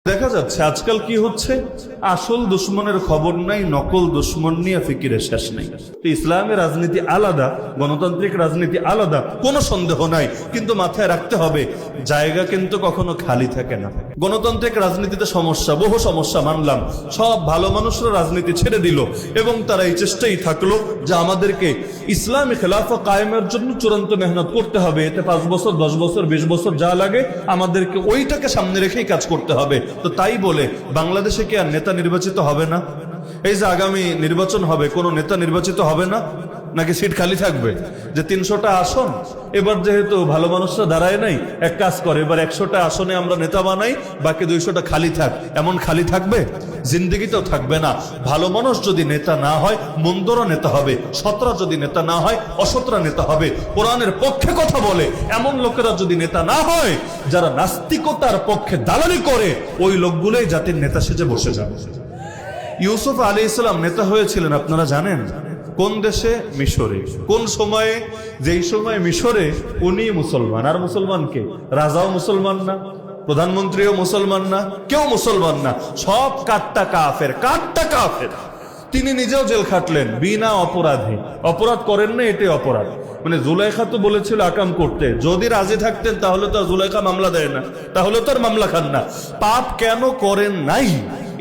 দেখা যাচ্ছে আজকাল কি হচ্ছে, আসল দুশ্মনের খবর নাই, নকল দুশ্মন নিয়ে ফিকিরের শেষ নেই। ইসলামের রাজনীতি আলাদা, গণতান্ত্রিক রাজনীতি আলাদা, কোনো সন্দেহ নাই, কিন্তু মাথায় রাখতে হবে জায়গা কিন্তু কখনো খালি থাকে না। গণতান্ত্রিক রাজনীতিতে সমস্যা, বহু সমস্যা মানলাম, সব ভালো মানুষরা রাজনীতি ছেড়ে দিল এবং তারা এই চেষ্টাই থাকলো যে আমাদেরকে ইসলামী খেলাফা কায়েমের জন্য চূড়ান্ত মেহনত করতে হবে, এতে 5 বছর 10 বছর 20 বছর যা লাগে আমাদেরকে ওইটাকে সামনে রেখেই কাজ করতে হবে। তো তাই বলে বাংলাদেশে কি আর নেতা নির্বাচিত হবে না? এই যে আগামী নির্বাচন হবে, কোনো নেতা নির্বাচিত হবে না নাকি সিট খালি থাকবে? যে 300টা আসন, এবার যেহেতু ভালো মানুষরা দাঁড়ায় নাই, এক কাজ করে এবার 100টা আসনে আমরা নেতা বানাই, বাকি 200টা খালি থাক, এমন খালি থাকবে? জিন্দেগিতেও থাকবে না। ভালো মানুষ যদি নেতা না হয়, মন্দরা নেতা হবে। সতরা যদি নেতা না হয়, অসতরা নেতা হবে। কোরআনের পক্ষে কথা বলে এমন লোকেরা যদি নেতা না হয়, যারা নাস্তিকতার পক্ষে দালালি করে, ওই লোকগুলোই জাতির নেতা সেজে বসে যাবে। ইউসুফ আলাইহিস সালাম নেতা হয়েছিলেন আপনারা জানেন কোন দেশে? মিশরে। কোন সময়ে? যেই সময় মিশরে উনি মুসলমান, আর মুসলমানকে রাজাও মুসলমান না, প্রধানমন্ত্রীও মুসলমান না, কেউ মুসলমান না, সব কাট্টা কাফের, কাট্টা কাফের। তিনি নিজেও জেল খাটলেন বিনা অপরাধে। অপরাধ করেন না, এটাই অপরাধ। মানে জুলাইখা তো বলেছিল আকাম করতে, যদি রাজি থাকতেন তাহলে তো জুলাইখা মামলা দেয় না, তাহলে তো আর মামলা খান না। পাপ কেন করেন নাই,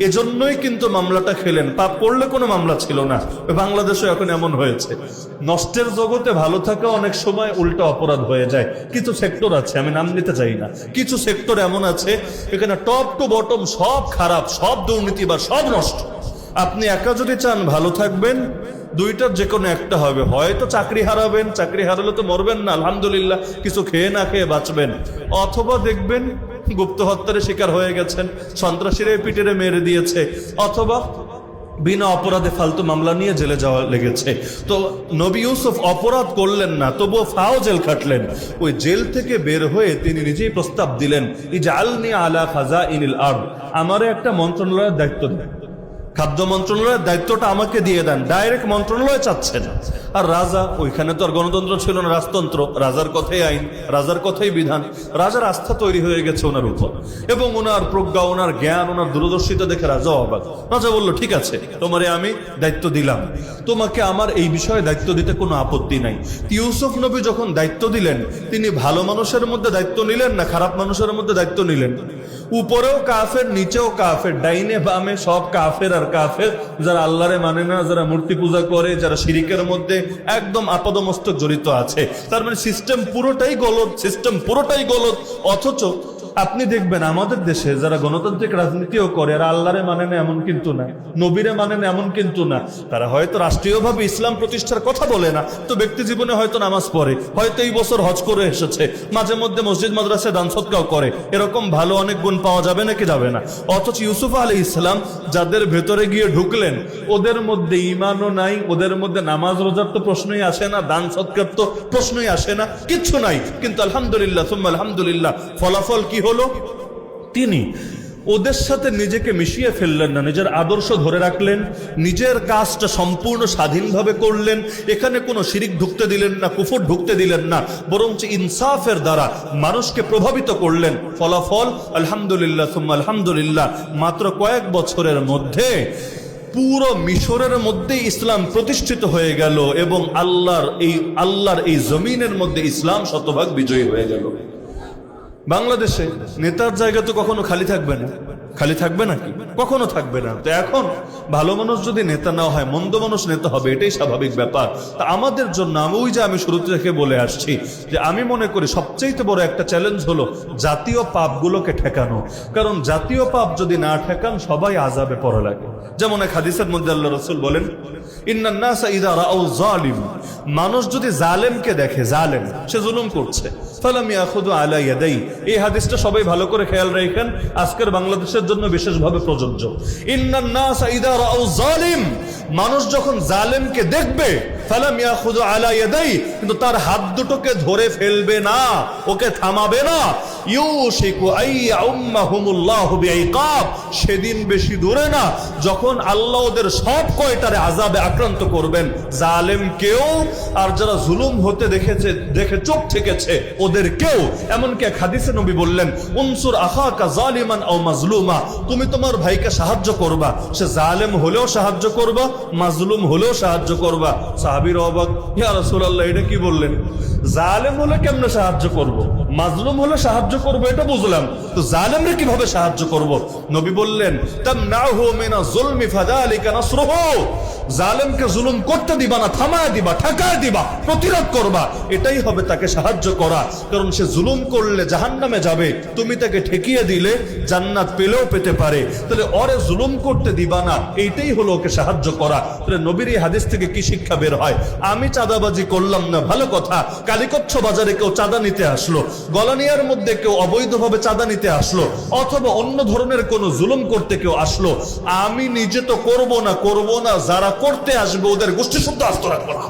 এজন্যই কিন্তু মামলাটা খেলেন। পাপ করলে কোনো মামলা ছিল না। বাংলাদেশে এখন এমন হয়েছে, নষ্টের জগতে ভালো থাকা অনেক সময় উল্টা অপরাধ হয়ে যায়। কিছু সেক্টর আছে, আমি নাম নিতে চাই না, কিছু সেক্টর এমন আছে এখানে টপ টু বটম সব খারাপ, সব দুর্নীতি বা সব নষ্ট। আপনি একা যদি চান ভালো থাকবেন, দুইটার যে কোনো একটা হবে, হয়তো চাকরি হারাবেন, চাকরি হারালে তো মরবেন না, আলহামদুলিল্লাহ কিছু খেয়ে না খেয়ে বাঁচবেন, অথবা দেখবেন গুপ্ত হত্যার শিকার হয়ে গেছেন, সন্ত্রাসীরাই পিটেরে মেরে দিয়েছে, অথবা বিনা অপরাধে ফালতু মামলা নিয়ে জেলে যাওয়া লেগেছে। তো নবী ইউসুফ অপরাধ করলেন না, তবুও ফাও জেল খাটলেন। ওই জেল থেকে বের হয়ে তিনি নিজেই প্রস্তাব দিলেন, ইজআলনি আলা খাজাইনিল আরদ, আমারে একটা মন্ত্রণালয়ের দায়িত্ব দেন, খাদ্য মন্ত্রণালয়ের দায়িত্বটা আমাকে দিয়ে দেন। ডাইরেক্ট মন্ত্রণালয় চাচ্ছেন। আর রাজা, ওইখানে তো আর গণতন্ত্র ছিল না, রাজতন্ত্র, রাজার কথাই আইন, রাজার কথাই বিধান। রাজার আস্থা তৈরি হয়ে গেছে ওনার উপর, এবং ওনার প্রজ্ঞা, ওনার জ্ঞান, ওনার দূরদর্শিতা দেখে রাজা অবাক। রাজা বলল, ঠিক আছে, তোমারে আমি দায়িত্ব দিলাম, তোমাকে আমার এই বিষয়ে দায়িত্ব দিতে কোনো আপত্তি নাই। ইউসুফ নবী যখন দায়িত্ব দিলেন, তিনি ভালো মানুষের মধ্যে দায়িত্ব নিলেন না খারাপ মানুষের মধ্যে দায়িত্ব নিলেন? উপরেও কাফের, নিচেও কাফের, ডাইনে বামে সব কাফের আর কাফের। যারা আল্লাহরে মানে না, যারা মূর্তি পূজা করে, যারা শিরিকের মধ্যে একদম আপাদমস্তক জড়িত আছে, তার মানে সিস্টেম পুরোটাই গলদ, সিস্টেম পুরোটাই গলদ। অথচ আপনি দেখবেন আমাদের দেশে যারা গণতান্ত্রিক রাজনীতিও করে আর আল্লাহরে মানে না এমন কিন্তু না, নবীরে মানে না এমন কিন্তু না, তারা হয়তো রাষ্ট্রীয়ভাবে ইসলাম প্রতিষ্ঠার কথা বলে না, তো ব্যক্তি জীবনে হয়তো নামাজ পড়ে, হয়তো এই বছর হজ করে এসেছে, মাঝে মধ্যে মসজিদ মাদ্রাসায় দান সদকাও করে, এরকম ভালো অনেক গুণ পাওয়া যাবে নাকি যাবে না? অথচ ইউসুফ আলাইহিস সালাম যাদের ভেতরে গিয়ে ঢুকলেন, ওদের মধ্যে ঈমানও নাই, ওদের মধ্যে নামাজ রোজার তো প্রশ্নই আসে না, দান সদকার তো প্রশ্নই আসে না, কিচ্ছু নাই। কিন্তু আলহামদুলিল্লাহ সুম্মা আলহামদুলিল্লাহ, ফলাফল কি হলো? তিনি ওদের সাথে নিজেকে মিশিয়ে ফেললেন না, নিজের আদর্শ ধরে রাখলেন, নিজের কাজটা সম্পূর্ণ স্বাধীনভাবে করলেন। এখানে কোনো শিরিক ঢুকতে দিলেন না, কুফর ঢুকতে দিলেন না, বরঞ্চ ইনসাফের দ্বারা মানুষকে প্রভাবিত করলেন। ফলাফল আলহামদুলিল্লাহ সুম্মা আলহামদুলিল্লাহ, মাত্র কয়েক বছরের মধ্যে পুরো মিশরের মধ্যে ইসলাম প্রতিষ্ঠিত হয়ে গেল, এবং আল্লাহর এই জমিনের মধ্যে ইসলাম শতভাগ বিজয়ী হয়ে গেল। বাংলাদেশে নেতার জায়গা তো কখনো খালি থাকবে না, খালি থাকবে নাকি? কখনো থাকবে না। তো এখন ভালো মানুষ যদি নেতা না হয়, মন্দ মানুষ নেতা হবে, এটাই স্বাভাবিক ব্যাপার। তা আমাদের জন্য আমি শুরুতে থেকে বলে আসছি যে আমি মনে করি সবচেয়ে বড় একটা চ্যালেঞ্জ হলো জাতীয় পাপগুলোকে ঠেকানো। কারণ জাতীয় পাপ যদি না ঠেকান, সবাই আযাবে পড়া লাগে। যেমন এক হাদিসের মধ্যে আল্লাহ রাসূল বলেন, ইন্নান নাসা ইযা রাআউ যালিম, মানুষ যদি জালেমকে দেখে, জালেম সে জুলুম করছে, ফালাম ইয়াখুযু আলা ইয়াদাই, এই হাদিসটা সবাই ভালো করে খেয়াল রাখেন, আজকের বাংলাদেশের জন্য বিশেষভাবে প্রযোজ্য। ইন্নান নাসা ইযা রাআউ যালিম, মানুষ যখন জালেমকে দেখবে, ফালাম ইয়াখুযু আলা ইয়াদাই, কিন্তু তার হাত দুটোকে ধরে ফেলবে না, ওকে থামাবে না। ইউশিকু আইয়া উম্মাহুমুল্লাহু বিইকাব, সেদিন বেশি দূরে না যখন আল্লাহ ওদের সব কয়টারে আযাবে আক্রান্ত করবেন, জালেম কেউ আর যারা জুলুম হতে দেখে চোখ থেকেছে ওদের কেউ। এমনকি এক হাদিসে নবী বললেন, উনসুর আখাকা জালিমান আও মাজলুমা, তুমি তোমার ভাইকে সাহায্য করবা, সে জালেম হলেও সাহায্য করবা, মাজলুম হলেও সাহায্য করবা। সাহাবীর অবাক, ইয়া রাসূলুল্লাহ এটা কি বললেন? জালেম হলে কেমনে সাহায্য করব, মাজলুম হলে সাহায্য করব এটা বুঝলাম, তো জালেমরে কিভাবে সাহায্য করব? নবী বললেন, তামনাহু মিনা যুলমি ফাযালিকা নাসরুহু, জালেমকে জুলুম করতে দিবা না, থামায় দিবা, ঠেকায় দিবা, প্রতিরোধ করবা, এটাই হবে তাকে সাহায্য করা। কারণ সে জুলুম করলে জাহান্নামে যাবে, তুমি তাকে ঠেকিয়ে দিলে জান্নাত পেলেও পেতে পারে। তাহলে ওরে জুলুম করতে দিবা না, এইটাই হলো ওকে সাহায্য করা। তাহলে নবীর এই হাদিস থেকে কি শিক্ষা বের হয়? আমি চাঁদাবাজি করলাম না, ভালো কথা, কালীকচ্ছ বাজারে কেউ চাঁদা নিতে আসলো, গলানিয়ার মধ্যে কেউ অবৈধভাবে চাঁদা নিতে আসলো, অথবা অন্য ধরনের কোনো জুলুম করতে কেউ আসলো, আমি নিজে তো করব না, যারা করতে আসবে ওদের গোষ্ঠী শুদ্ধ আস্ত রাখবো না।